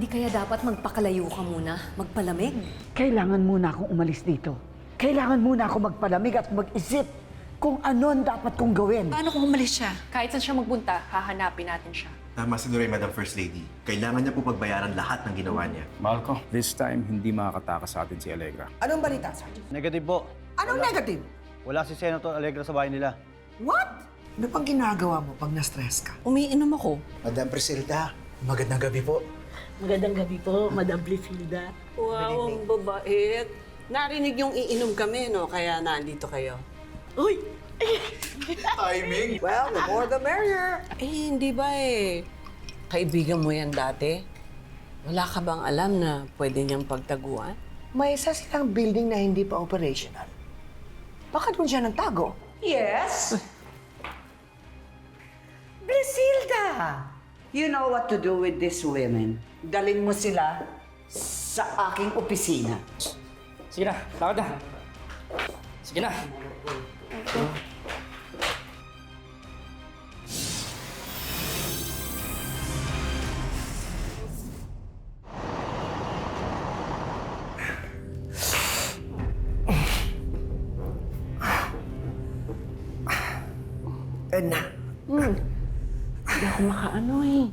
Hindi kaya dapat magpakalayo ka muna, magpalamig? Kailangan muna akong umalis dito. Kailangan muna ako magpalamig at mag-isip kung ano ang dapat kong gawin. Paano kung umalis siya? Kahit saan siya magpunta, hahanapin natin siya. Tama si Nuray, Madam First Lady. Kailangan niya po pagbayaran lahat ng ginawa niya. Mahal ko, this time hindi makakatakas sa atin si Allegra. Anong balita, Sergeant? Negative po. Anong negative? Wala si Senator Allegra sa bahay nila. What? Ano pang ginagawa mo pag na-stress ka? Umiinom ako. Madam Prisilda, magandang gabi po. Magandang gabi po, Madam Prisilda. Wow, ang babait. Narinig yung iinom kami, no? Kaya nandito kayo. Uy! Timing! Well, the more the merrier. Eh, hindi ba eh. Kaibigan mo yan dati? Wala ka bang alam na pwede niyang pagtaguan? May isa silang building na hindi pa operational. Baka doon siya nagtago. Yes? Brisilda, you know what to do with these women. Dalhin mo sila sa aking opisina. Sige na, lakad na. Sige na. Na. Hindi ako makaano eh.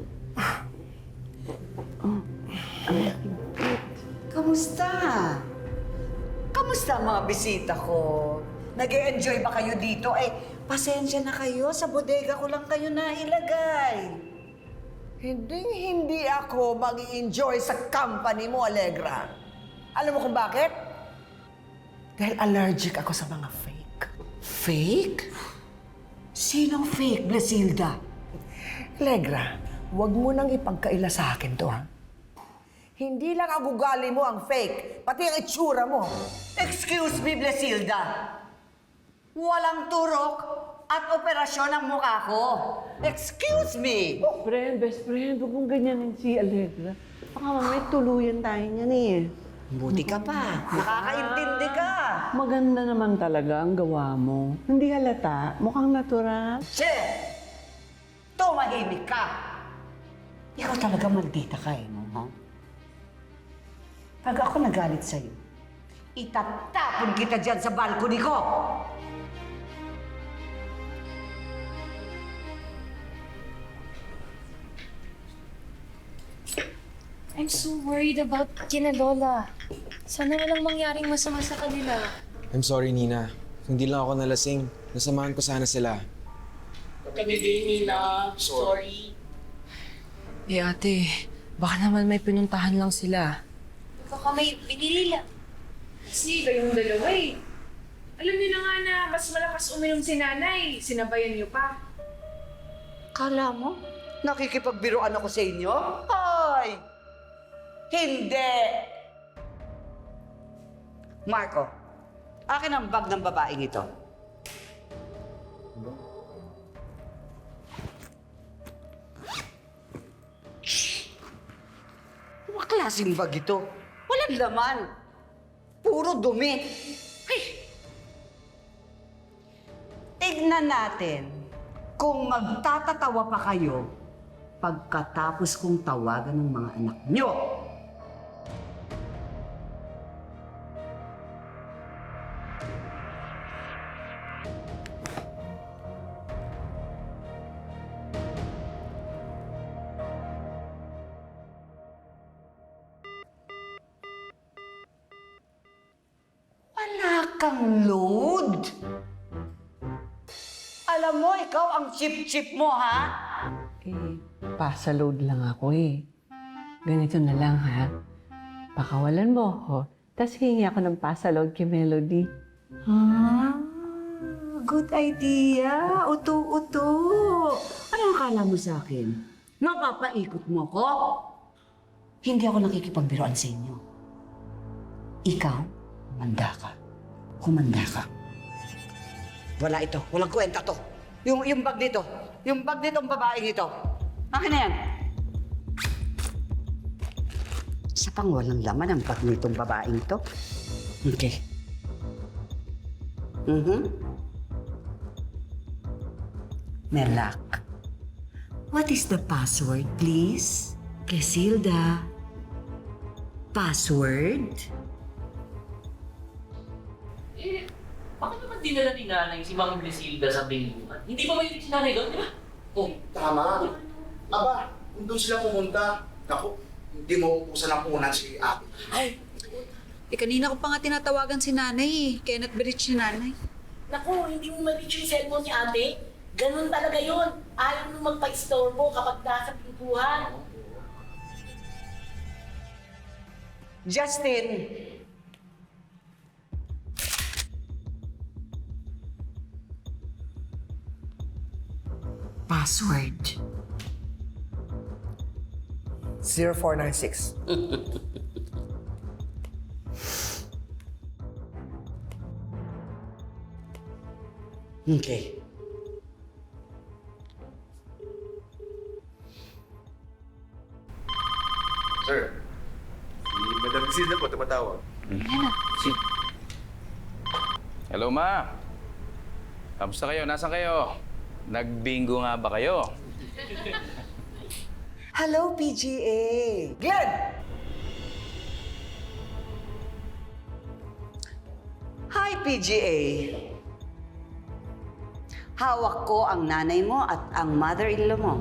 Kamusta? Kamusta ang mga bisita ko? Nag-e-enjoy ba kayo dito? Eh, pasensya na kayo. Sa bodega ko lang kayo nailagay. Hindi ako mag-i-enjoy sa company mo, Allegra. Alam mo kung bakit? Dahil allergic ako sa mga fake. Fake? Sinong fake, Blasilda? Allegra, huwag mo nang ipagkaila sa akin to, ha? Hindi lang ang ugali mo ang fake, pati ang itsura mo. Excuse me, Blasilda. Walang turok at operasyon ang mukha ko. Excuse me! Friend, best friend, huwag mong ganyanin si Allegra. Baka mamaya tuluyan tayo niyan eh. Buti ka pa. Nakakaintindi ka. Maganda naman talaga ang gawa mo. Hindi halata, mukhang natural. Che! Tumahimik ka! Ikaw talaga maldita ka eh, no? Ha? Pag ako nagalit sa'yo, itatapon kita dyan sa balcony ko! I'm so worried about kina Lola. Sana walang mangyaring masama sa kanila. I'm sorry, Nina. Hindi lang ako nalasing. Nasamahan ko sana sila. Kami din, Nina. Sorry. Eh ate, baka naman may pinuntahan lang sila. Baka may binili lang. Kasi kayong dalawa eh. Alam niyo na nga na mas malakas uminom si nanay. Sinabayan niyo pa. Kala mo? Nakikipagbiruan ako sa inyo? Ay! Hindi! Marco, akin ang bag ng babaeng ito. Ano klaseng bag ito? Walang laman. Puro dumi. Ay! Tignan natin kung magtatatawa pa kayo pagkatapos kong tawagan ng mga anak nyo. Wala kang load. Alam mo, ikaw ang chip-chip mo, ha? Eh, pasaload lang ako eh. Ganito na lang ha. Pakawalan mo ako, tapos hingi ako ng pasaload kay Melody. Good idea. Uto-uto. Ano akala mo sa akin? Napapaikot mo ko? Hindi ako nakikipagbiruan sa inyo. Ikaw, humanda ka. Humanda ka. Wala ito. Walang kwenta to. Yung bag nito. Yung bag nitong babaeng ito. Akin na yan. Isa pang walang laman ang bag nitong babaeng to. Okay. Merlak, what is the password, please? Clesilda, Password? Eh, bakit naman dinala ni nanay si Ma'am Blisilda sa biluhan? Hindi ba may si nanay doon, di ba? Oh, Tama. Aba, kung doon sila pumunta, naku, hindi mo upusan ang punan si ate. Kanina ko pa nga tinatawagan si nanay eh. Kaya nag-bridge si nanay. Naku, hindi mo ma-reach yung cellphone ni ate. Ganun talaga yun. Ayaw mo magpa-istorbo kapag nasa pintuan. Justin! Password. 0496. Okay. Sir, si Madam Isilda po tumatawag. Hello, Ma. Kamusta kayo? Nasaan kayo? Nagbingo nga ba kayo? Hello, PGA! Glenn! Hi, PGA. Hawak ko ang nanay mo at ang mother-in-law mo.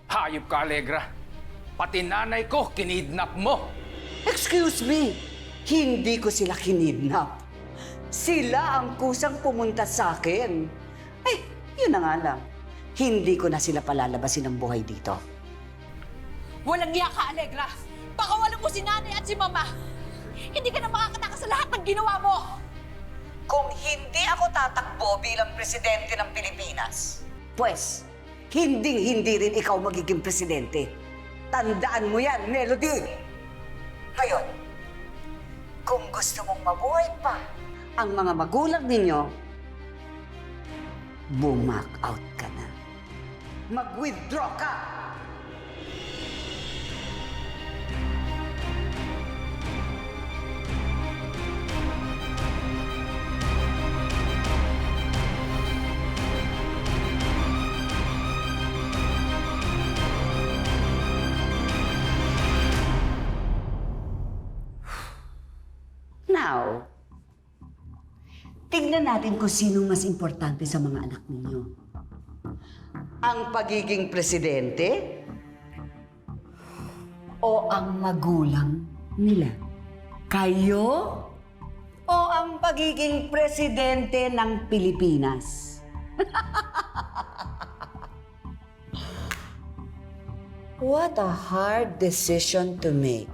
Hayop ka, Allegra. Pati nanay ko, kinidnap mo. Excuse me, hindi ko sila kinidnap. Sila ang kusang pumunta sa akin. Eh, yun na nga lang. Hindi ko na sila palalabasin ng buhay dito. Walang iya ka, Allegra! Pakawalan mo si nanay at si mama! Hindi ka na makakataka sa lahat ng ginawa mo! Kung hindi ako tatakbo bilang presidente ng Pilipinas, pues, hindi rin ikaw magiging presidente. Tandaan mo yan, Melody! Ngayon, kung gusto mong mabuhay pa ang mga magulang ninyo, bumak out ka na. Mag-withdraw ka! Now, tignan natin kung sino mas importante sa mga anak ninyo. Ang pagiging presidente o ang magulang nila? Kayo o ang pagiging presidente ng Pilipinas? What a hard decision to make.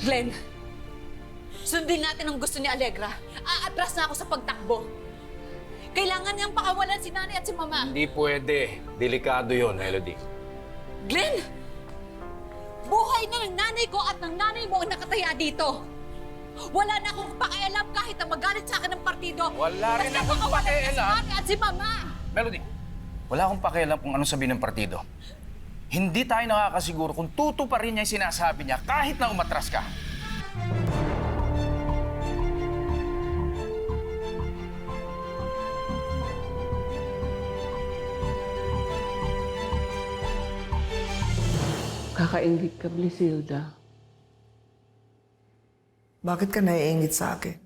Glenn, sundin natin ang gusto ni Allegra. Aatras na ako sa pagtakbo. Kailangan niyang pakawalan si nanay at si mama. Hindi pwede. Delikado yon, Melody. Glenn! Buhay na ng nanay ko at ng nanay mo ang nakataya dito. Wala na akong pakialam kahit na magalit sa akin ng partido. Wala rin Basta akong pakawalan niya pakialam. si nanay at si mama. Melody, wala akong pakialam kung anong sabihin ng partido. Hindi tayo nakakasiguro kung tuto pa rin niya yung sinasabi niya kahit na umatras ka. Kakaingit ka, Blisilda. Bakit ka naiingit sa akin?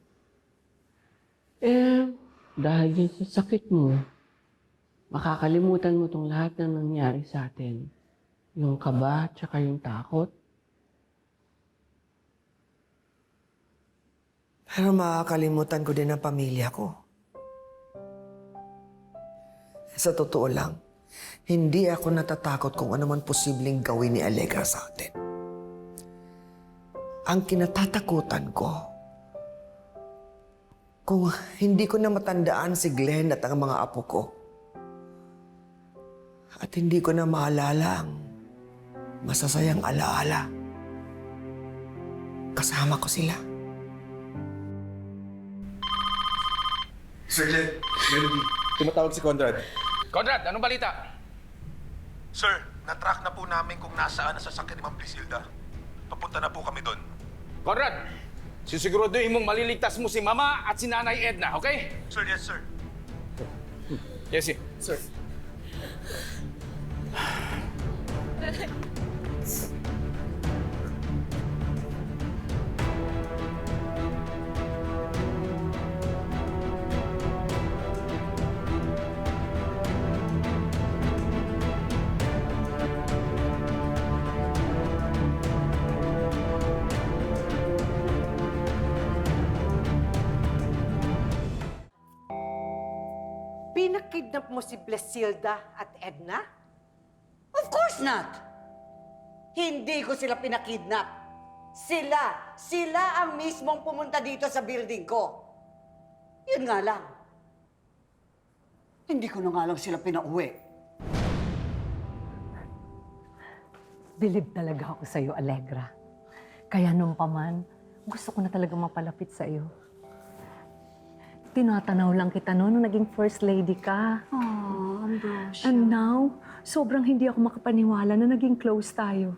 Dahil din sa sakit mo, makakalimutan mo tong lahat na nangyari sa atin. Yung kaba, tsaka yung takot. Pero makakalimutan ko din ang pamilya ko. Sa totoo lang, hindi ako natatakot kung ano man posibleng gawin ni Allegra sa atin. Ang kinatatakutan ko, kung hindi ko na matandaan si Glenn at ang mga apo ko, at hindi ko na maalala ang masasayang alaala, kasama ko sila. Sir Glenn, Melody. Tumatawag si Conrad. Conrad, anong balita? Sir, natrack na po namin kung nasaan ang sasakyan ni Ma'am Brisilda. Papunta na po kami doon. Conrad, sisiguraduhin mong maliligtas mo si Mama at si Nanay Edna, okay? Sir, yes, sir. Yes, sir. Pinakidnap mo si Blesilda at Edna? Of course not! Hindi ko sila pinakidnap. Sila ang mismong pumunta dito sa building ko. Yun nga lang. Hindi ko na nga lang sila pinauwi. Bilib talaga ako sa'yo, Allegra. Kaya nung paman, gusto ko na talaga mapalapit sa'yo. Tinatanaw lang kita noon nung naging first lady ka. Oh, Ambrosia. And now, sobrang hindi ako makapaniwala na naging close tayo.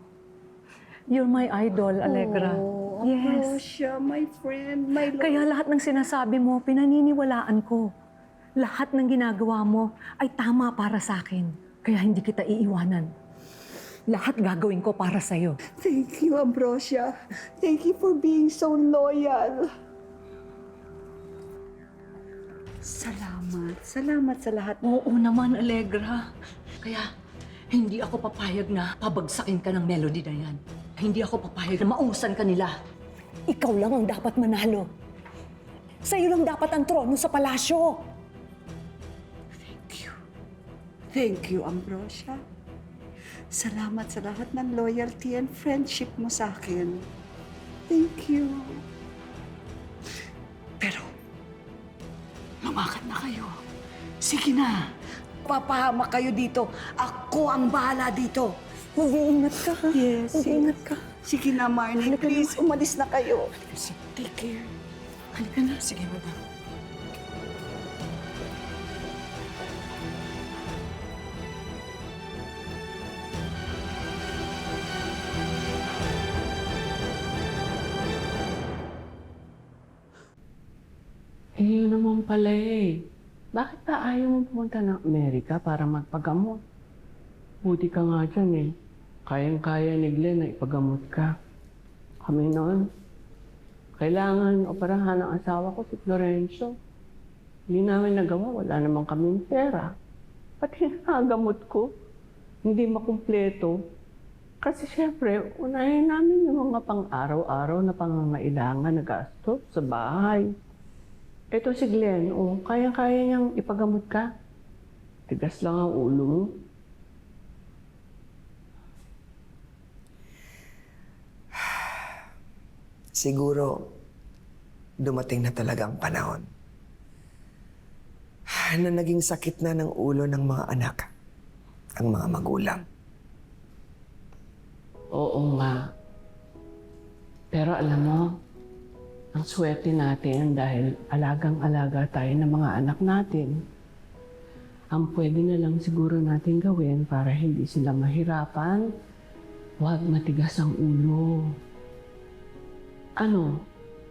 You're my idol, Allegra. Oh, Yes. Ambrosia, my friend, my love. Kaya lahat ng sinasabi mo, pinaniniwalaan ko. Lahat ng ginagawa mo ay tama para sa akin. Kaya hindi kita iiwanan. Lahat gagawin ko para sa'yo. Thank you, Ambrosia. Thank you for being so loyal. Salamat. Salamat sa lahat. Oo naman, Allegra. Kaya hindi ako papayag na pabagsakin ka ng Melody na yan. Hindi ako papayag na mausan ka nila. Ikaw lang ang dapat manalo. Sa'yo lang dapat ang trono sa palasyo. Thank you, Ambrosia. Salamat sa lahat ng loyalty and friendship mo sa akin. Thank you. Pero, lumakad na kayo. Sige na. Papahamak kayo dito. Ako ang bahala dito. Mag-iingat ka. Yes. Mag-iingat ka. Sige na, Marnie. Halika Please, na. umalis na kayo. Take care. Halika na. Sige, madam. Yun naman pala eh. Bakit pa ayaw mo pumunta ng Amerika para magpagamot? Buti ka nga dyan eh. Kayang-kaya ni Glenn na ipagamot ka. Kami noon, kailangan operahan ng asawa ko si Florencio. Hindi namin nagawa, wala namang kaming pera. Pati nagamot ko, hindi makumpleto. Kasi siyempre, unahin namin yung mga pang-araw-araw na pangangailangan na gastos sa bahay. Ito si Glenn, kayang-kaya niyang ipagamot ka. Tigas lang ang ulo mo. Siguro, dumating na talaga ang panahon na naging sakit na ng ulo ng mga anak, ang mga magulang. Oo nga. Pero alam mo, ang swerte natin dahil alagang-alaga tayo ng mga anak natin. Ang pwede na lang siguro natin gawin para hindi sila mahirapan, huwag matigas ang ulo. Ano?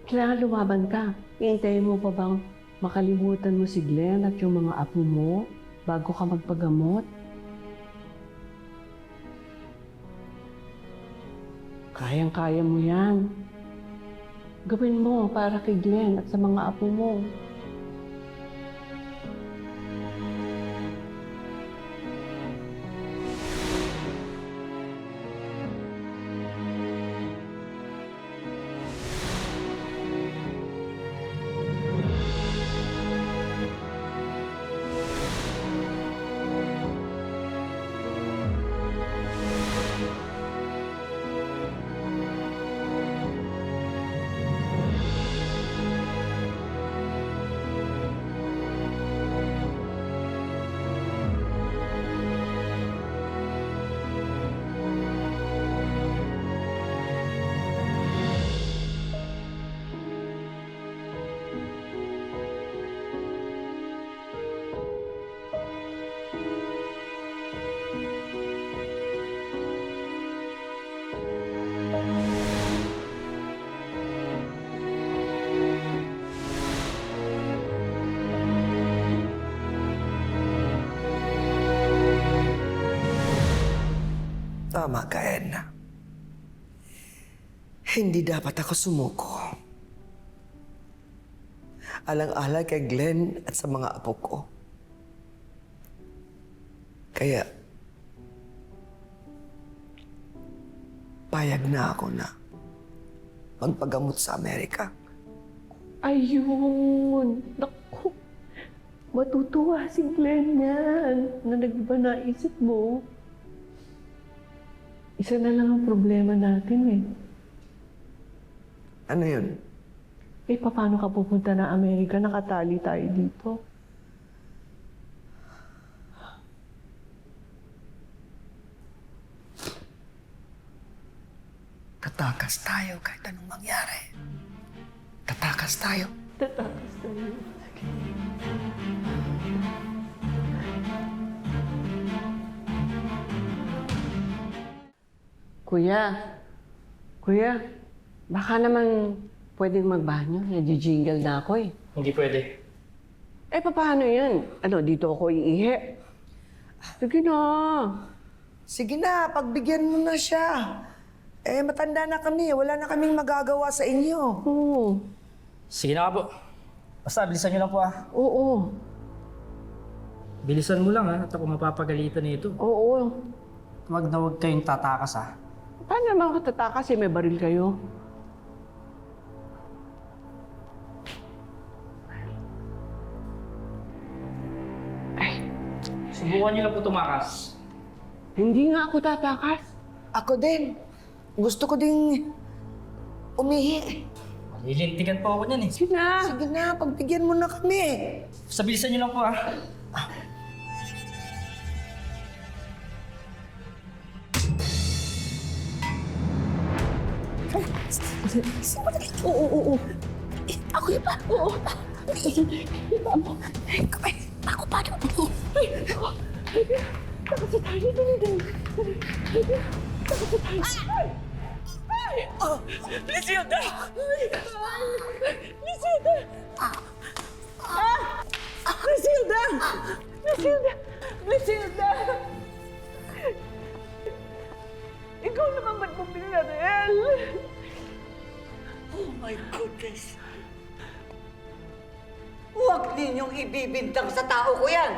Kailangan lumaban ka. Iintayin mo pa bang makalimutan mo si Glenn at yung mga apo mo bago ka magpagamot? Kayang-kaya mo yan. Gawin mo para kay Glenn at sa mga apo mo. tama ka, Edna. Hindi dapat ako sumuko. Alang-alang kay Glenn at sa mga apo ko. Kaya, payag na ako na magpagamot sa Amerika. Ayun! Naku! Matutuwa si Glenn yan na nag-iba na isip mo. Isa na lang ang problema natin eh. Ano yun? Eh, paano ka pupunta na Amerika? Nakatali tayo dito. Tatakas tayo kahit anong mangyari. Tatakas tayo. Tatakas tayo. Kuya, baka naman pwedeng magbanyo. Nag-jingle na ako eh. Hindi pwede. Eh, paano yan? Ano, dito ako iihi? Sige na. Sige na, pagbigyan mo na siya. Eh, matanda na kami. Wala na kaming magagawa sa inyo. Oo. Sige na nga po. Basta, bilisan niyo lang po Oo. Bilisan mo lang at ako mapapagalitan nito. Oo. Huwag na huwag kayong tatakas Paano naman katatakas eh? May baril kayo? Subukan niyo lang po tumakas. Hindi nga ako tatakas. Ako din. Gusto ko ding umihi. Malilintigan po ako niyan eh. Sige na. Sige na, pagbigyan mo na kami. Basta bilisan niyo lang po Oo. Ako yun pa. Oo. Ako pa doon. Takot sa tayo. Dali. Takot sa tayo. Lisilda! Lisilda! Ikaw naman ba't mo binaril? Oh my goodness! Huwag ninyong ibibintang sa tao ko yan!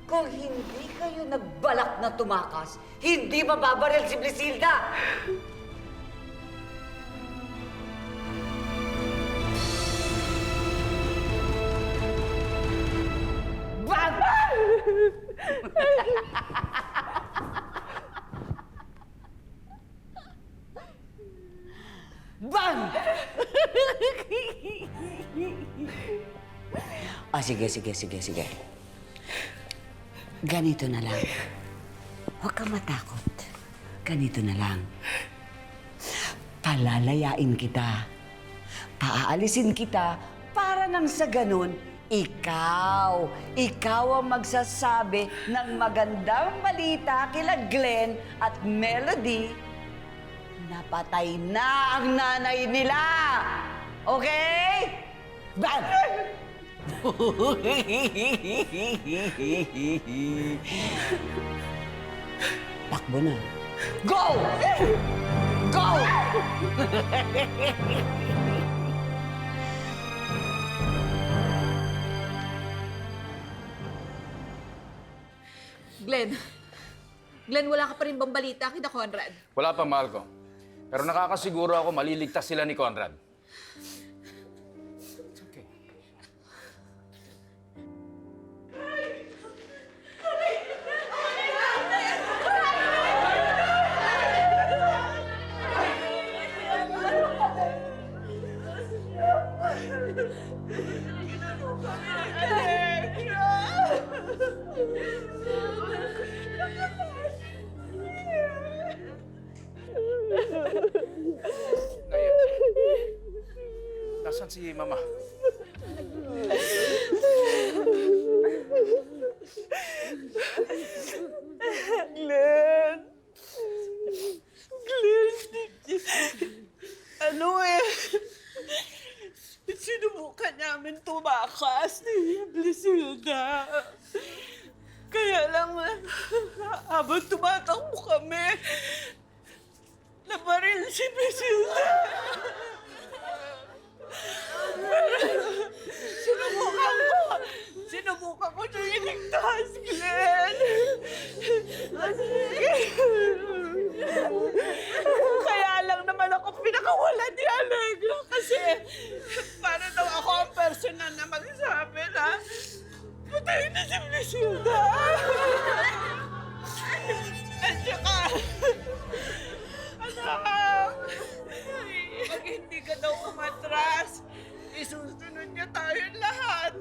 Kung hindi kayo nagbalak na tumakas, hindi mababaril si Blisilda! Bang! Bang! Sige. Ganito na lang. Huwag kang matakot. Ganito na lang. Palalayain kita. Paaalisin kita para nang sa ganun, ikaw ang magsasabi ng magandang balita kila Glenn at Melody na patay na ang nanay nila. Okay? Bang! Takbo na. Go! Go! Glenn, wala ka pa rin bang balita kina Conrad? Wala pa, mahal ko. Pero nakakasiguro ako maliligtas sila ni Conrad. Nasaan si Mama? Glenn! Ano eh? Sinubukan namin tumakas ni Blisilda. Kaya Kaya lang, habang tumatakbo kami, nabaril si Brisilda. Sinubukan ko siya iligtas, Glenn. Kaya lang naman ako pinakawalan ni Allegra kasi para daw ako ang personal na magsabi na patayin na si Brisilda. At saka, anak, pag hindi ka daw umatras, isusunod niya tayong lahat.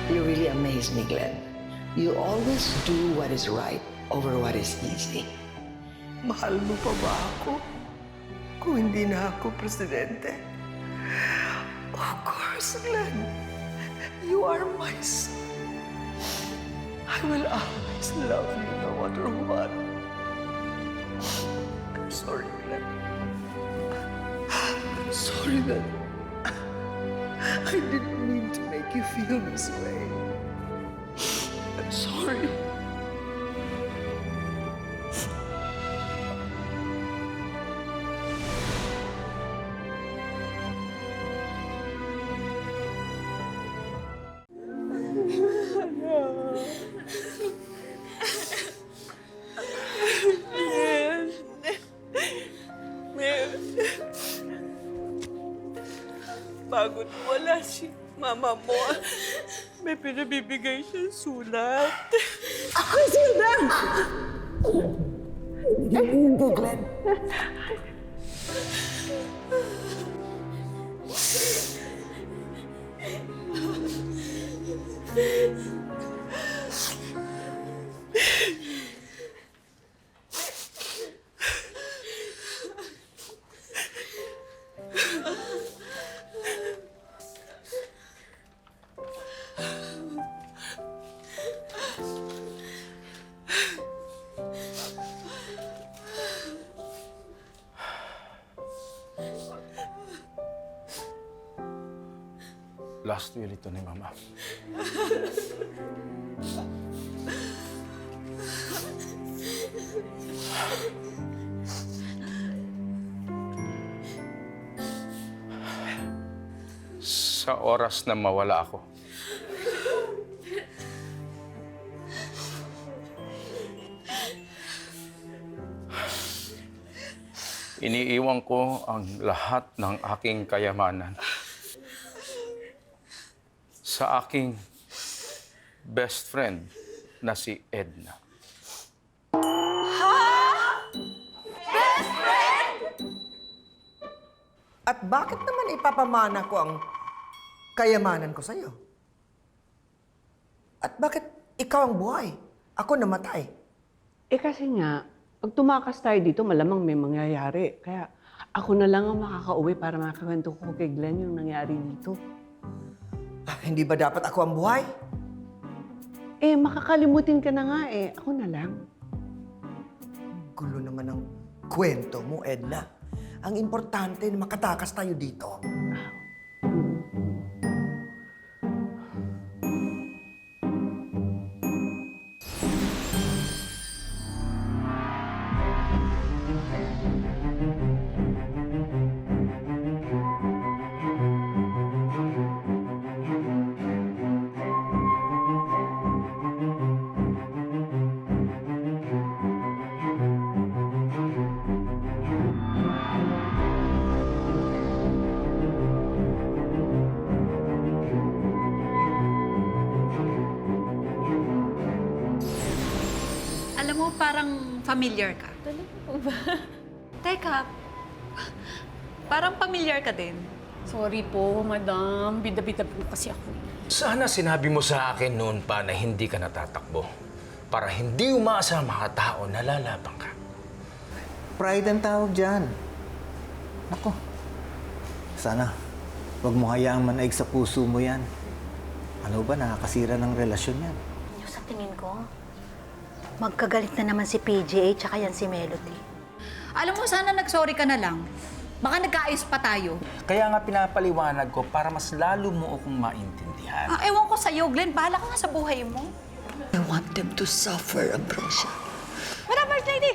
You really amaze me, Glenn. You always do what is right over what is easy. Mahal mo pa ba ako kung hindi na ako presidente? Of course, Glenn. You are my son. I will always love you no matter what. I'm sorry, Glenn. I'm sorry that I didn't mean to make you feel this way. I'm sorry. Bago wala si mama mo, may pinabibigay siyang sulat. Ako sulat! Ganyan ko, Glenn. Last will ito ni Mama. Sa oras na mawala ako, iniiwan ko ang lahat ng aking kayamanan sa aking best friend na si Edna. Best friend? At bakit naman ipapamana ko ang kayamanan ko sa'yo? At bakit ikaw ang buhay? Ako namatay. Eh kasi nga, pag tumakas tayo dito, malamang may mangyayari. Kaya ako na lang ang makakauwi para makakwento ko kay Glenn yung nangyari dito. Hindi ba dapat ako ang buhay? Eh, makakalimutin ka na nga eh. Ako na lang. Gulo naman ang kwento mo, Edna. Ang importante na makatakas tayo dito. Alam mo, parang familiar ka. Talaga po ba? Teka, parang familiar ka din. Sorry po, madam. Bida-bida po kasi ako. Sana sinabi mo sa akin noon pa na hindi ka natatakbo. Para hindi umaasa ang mga tao na lalabang ka. Pride ang tawag dyan. Nako. Sana, huwag mo hayaang manaig sa puso mo yan. Ano ba, nakakasira ng relasyon yan. Sa tingin ko, magkagalit na naman si PJ tsaka yan si Melody. Alam mo, sana nag-sorry ka na lang. Baka nagkaayos pa tayo. Kaya nga pinapaliwanag ko para mas lalo mo akong maintindihan. Ewan ko sa'yo, Glenn. Bahala ka nga sa buhay mo. I want them to suffer, Ambrosia. Madam First Lady!